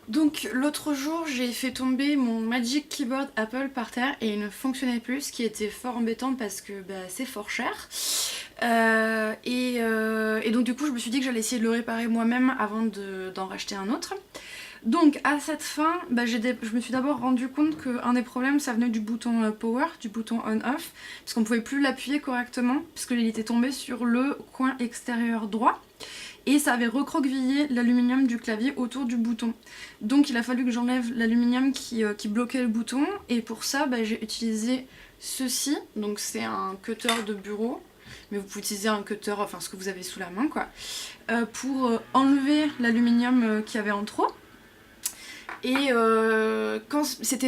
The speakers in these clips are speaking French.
Donc l'autre jour j'ai fait tomber mon Magic Keyboard Apple par terre et il ne fonctionnait plus, ce qui était fort embêtant parce que c'est fort cher. Et donc du coup je me suis dit que j'allais essayer de le réparer moi-même avant d'en racheter un autre. Donc à cette fin, je me suis d'abord rendu compte qu'un des problèmes ça venait du bouton power, du bouton on-off, parce qu'on ne pouvait plus l'appuyer correctement, parce qu'il était tombé sur le coin extérieur droit. Et ça avait recroquevillé l'aluminium du clavier autour du bouton. Donc il a fallu que j'enlève l'aluminium qui bloquait le bouton, et pour ça j'ai utilisé ceci, donc c'est un cutter de bureau, mais vous pouvez utiliser un cutter, enfin ce que vous avez sous la main quoi, pour enlever l'aluminium qu'il y avait en trop. Et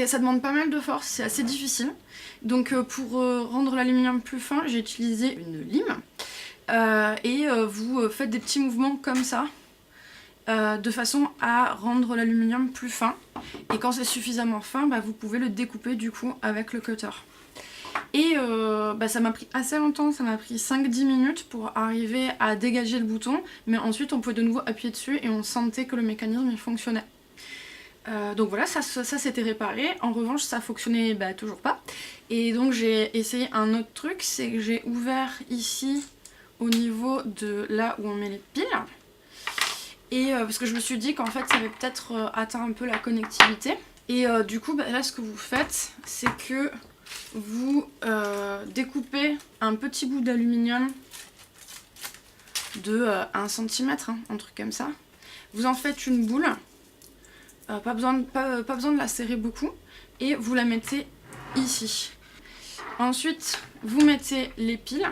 ça demande pas mal de force, c'est assez difficile. Donc pour rendre l'aluminium plus fin, j'ai utilisé une lime. Vous faites des petits mouvements comme ça, de façon à rendre l'aluminium plus fin. Et quand c'est suffisamment fin, vous pouvez le découper du coup avec le cutter. Et ça m'a pris assez longtemps, ça m'a pris 5-10 minutes pour arriver à dégager le bouton, mais ensuite on pouvait de nouveau appuyer dessus et on sentait que le mécanisme il fonctionnait. Donc voilà, ça s'était réparé. En revanche ça fonctionnait toujours pas. Et donc j'ai essayé un autre truc, c'est que j'ai ouvert ici au niveau de là où on met les piles. Et parce que je me suis dit qu'en fait ça avait peut-être atteint un peu la connectivité. Et du coup là ce que vous faites c'est que vous découpez un petit bout d'aluminium de 1 cm, un truc comme ça. Vous en faites une boule, pas besoin de la serrer beaucoup, et vous la mettez ici. Ensuite vous mettez les piles,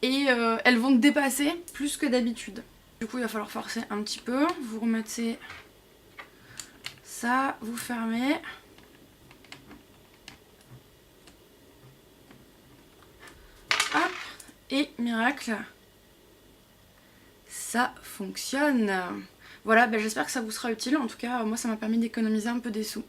et elles vont dépasser plus que d'habitude. Du coup il va falloir forcer un petit peu, vous remettez ça, vous fermez. Hop, et miracle, ça fonctionne. Voilà, j'espère que ça vous sera utile, en tout cas moi ça m'a permis d'économiser un peu des sous.